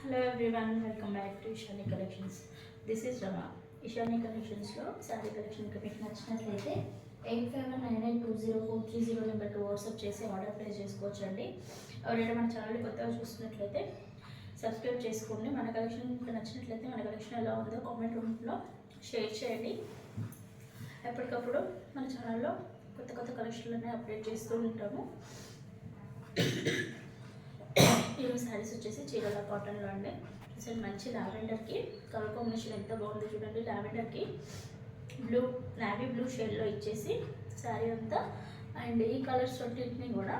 Hello everyone, welcome back to Ishani Collections. This is Rama. Ishani Collections లో sari collection మీకు నచ్చినట్లయితే 8598204330 నెంబర్కి WhatsApp చేసి ఆర్డర్ ప్లేస్ చేసుకోవచ్చండి. ఎవరైనా మన ఛానల్ కొత్తగా చూస్తున్నట్లయితే సబ్స్క్రైబ్ చేసుకోండి. మన కలెక్షన్ మీకు నచ్చినట్లయితే మన కలెక్షన్ ఎలా ఉందో కామెంట్ రూమ్లో షేర్ చేయండి. ఎప్పటికప్పుడు మన ఛానల్లో కొత్త కొత్త కలెక్షన్లన్నీ అప్డేట్ చేస్తూ ఉంటాము. ఈరోజు శారీస్ వచ్చేసి చీరల కాటన్లో అండి. అసలు మంచి లావెండర్కి కలర్ కాంబినేషన్ ఎంత బాగుంది చూడండి. లావెండర్కి బ్లూ నావీ బ్లూ షేడ్లో ఇచ్చేసి శారీ అంతా అండ్ ఈ కలర్స్ రెండింటిని కూడా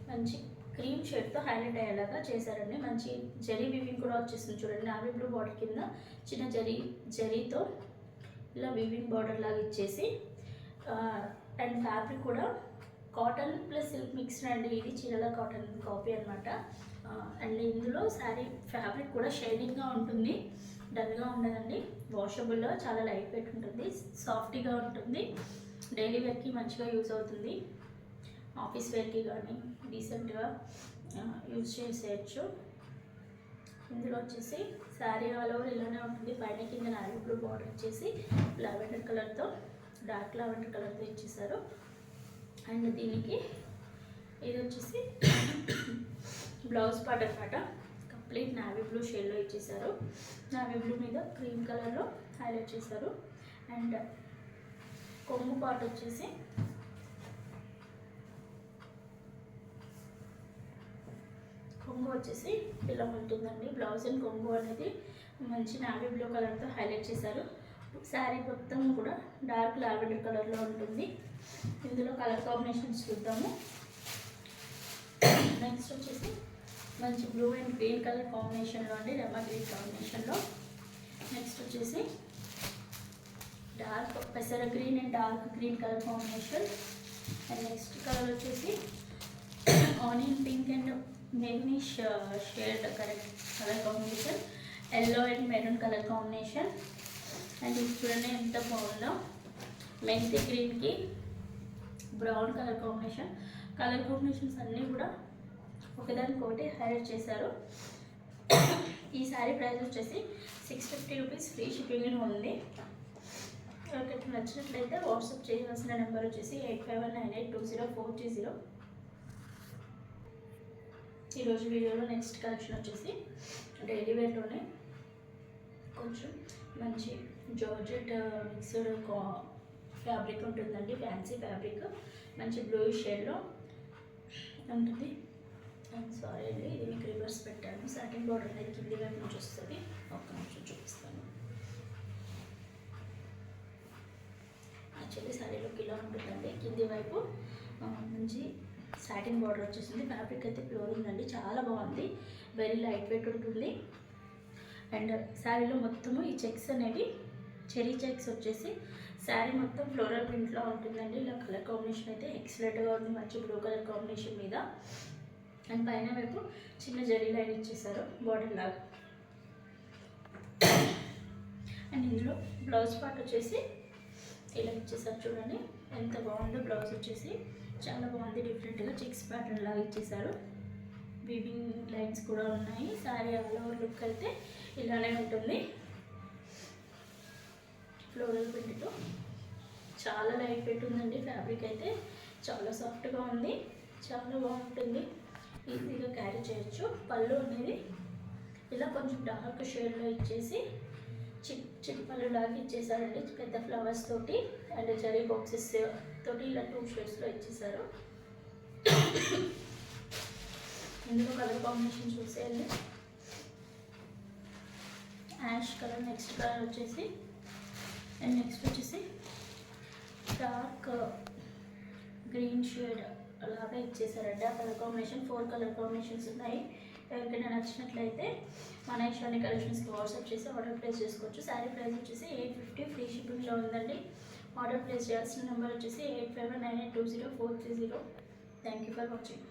మంచి క్రీమ్ షేడ్తో హైలైట్ అయ్యేలాగా చేశారండి. మంచి జరీ వీవింగ్ కూడా వచ్చేసింది చూడండి. నావీ బ్లూ బార్డర్ కింద చిన్న జరీతో ఇలా వీవింగ్ బార్డర్ లాగా ఇచ్చేసి అండ్ ఫ్యాబ్రిక్ కూడా కాటన్ ప్లస్ సిల్క్ మిక్స్డ్ అండి. ఇది చీరల కాటన్ కాపీ అనమాట. అండ్ ఇందులో శారీ ఫ్యాబ్రిక్ కూడా షైనింగ్గా ఉంటుంది, డల్గా ఉండదండి. వాషబుల్లో చాలా లైట్ వెయిట్ ఉంటుంది, సాఫ్ట్గా ఉంటుంది. డైలీ వేర్కి మంచిగా యూజ్ అవుతుంది. ఆఫీస్ వేర్కి కానీ డీసెంట్గా యూజ్ చేసేయచ్చు. ఇందులో వచ్చేసి శారీ ఆల్ ఓవర్ ఇలానే ఉంటుంది. పైన కింద నావీ బ్లూ బార్డర్ వచ్చేసి లావెండర్ కలర్తో డార్క్ లావెండర్ కలర్తో ఇచ్చేసారు. అండ్ దీనికి ఇది వచ్చేసి బ్లౌజ్ పార్ట్ అనమాట. కంప్లీట్ నావీ బ్లూ షేడ్లో ఇచ్చేసారు. నావీ బ్లూ మీద క్రీమ్ కలర్లో హైలైట్ చేశారు. అండ్ కొంగు పార్ట్ వచ్చేసి ఇలా ఉంటుందండి. బ్లౌజ్ అండ్ కొంగు అనేది మంచి నావీ బ్లూ కలర్తో హైలైట్ చేశారు. శారీ మొత్తం కూడా డార్క్ లావెండర్ కలర్లో ఉంటుంది. ఇందులో కలర్ కాంబినేషన్స్ చూద్దాము. నెక్స్ట్ వచ్చేసి మంచి బ్లూ అండ్ గ్రీన్ కలర్ కాంబినేషన్లో అండి, రెమా గ్రీన్ కాంబినేషన్లో. నెక్స్ట్ వచ్చేసి డార్క్ పెసర green and dark green colour combination. And next colour వచ్చేసి onion pink and maroonish shade colour combination. Yellow and maroon colour combination. And ఇది చూడండి ఎంత బాగుందో. మెంతి గ్రీన్కి brown colour combination. Colour combinations అన్నీ కూడా ఒకదానికొకటి హైలైట్ చేశారు. ఈ శారీ ప్రైస్ వచ్చేసి 650 రూపీస్, ఫ్రీ షిప్పింగ్ ఉంది. ఎవరికైతే నచ్చినట్లయితే వాట్సాప్ చేయవలసిన నెంబర్ వచ్చేసి 8519820430. ఈరోజు వీడియోలో నెక్స్ట్ కలెక్షన్ వచ్చేసి డైలీ వేర్లోనే కొంచెం మంచి జార్జెట్ మిక్స్డ్ ఫ్యాబ్రిక్ ఉంటుందండి. ఫ్యాన్సీ ఫ్యాబ్రిక్ మంచి బ్లూ షేడ్లో ఉంటుంది. సారీ అండి, ఇది మీకు రివర్స్ పెట్టాను. సాటిన్ బార్డర్ అనేది కింది వైపు నుంచి వస్తుంది. ఒక్క నిమిషం చూపిస్తాను. యాక్చువల్లీ శారీలోకి ఇలా ఉంటుందండి. కింది వైపు మంచి సాటిన్ బార్డర్ వచ్చేసింది. ఫ్యాబ్రిక్ అయితే ప్యూర్ ఉందండి, చాలా బాగుంది. వెరీ లైట్ వెయిట్ ఉంటుంది. అండ్ శారీలో మొత్తము ఈ చెక్స్ అనేవి చెరీ చెక్స్ వచ్చేసి శారీ మొత్తం ఫ్లోరల్ ప్రింట్లో ఉంటుందండి. ఇలా కలర్ కాంబినేషన్ అయితే ఎక్సలెంట్గా ఉంది, మంచి బ్లూ కలర్ కాంబినేషన్ మీద. అండ్ పైన వైపు చిన్న జరీ లైన్ ఇచ్చేసారు బార్డర్ లాగా. అండ్ ఇందులో బ్లౌజ్ పార్ట్ వచ్చేసి ఇలా ఇచ్చేసారు చూడండి ఎంత బాగుందో. బ్లౌజ్ వచ్చేసి చాలా బాగుంది, డిఫరెంట్గా చెక్స్ ప్యాటర్న్ లాగా ఇచ్చేసారు. వీవింగ్ లైన్స్ కూడా ఉన్నాయి. శారీ ఆల్ ఓవర్ లుక్ అయితే ఇలానే ఉంటుంది. ఫ్లోరల్ ప్రింట్తో చాలా లైట్ వెయిట్ ఉందండి. ఫ్యాబ్రిక్ అయితే చాలా సాఫ్ట్గా ఉంది, చాలా బాగుంటుంది. ఈజీగా క్యారీ చేయొచ్చు. పళ్ళు అనేది ఇలా కొంచెం డార్క్ షేడ్లో ఇచ్చేసి చిట్ పళ్ళు లాగా ఇచ్చేసారండి, పెద్ద ఫ్లవర్స్ తోటి. అండ్ జరీ బాక్సెస్ తోటి ఇలా 2 షేడ్స్లో ఇచ్చేసారు. ఇందులో కలర్ కాంబినేషన్ చూసేయండి. యాష్ కలర్ నెక్స్ట్ కలర్ వచ్చేసి. అండ్ నెక్స్ట్ వచ్చేసి డార్క్ గ్రీన్ షేడ్ అలాగా ఇచ్చేసారండి. ఆ కలర్ కాంబినేషన్ 4 కలర్ కాంబినేషన్స్ ఉన్నాయి. ఎవరికైనా నచ్చినట్లయితే మన ఇషాని కలెక్షన్స్కి వాట్సాప్ చేసి ఆర్డర్ ప్లేస్ చేసుకోవచ్చు. శారీ ప్రైస్ వచ్చేసి 850, ఫ్రీ షిప్పింగ్లో ఉందండి. ఆర్డర్ ప్లేస్ చేయాల్సిన నెంబర్ వచ్చేసి 8598200430. Thank you for watching.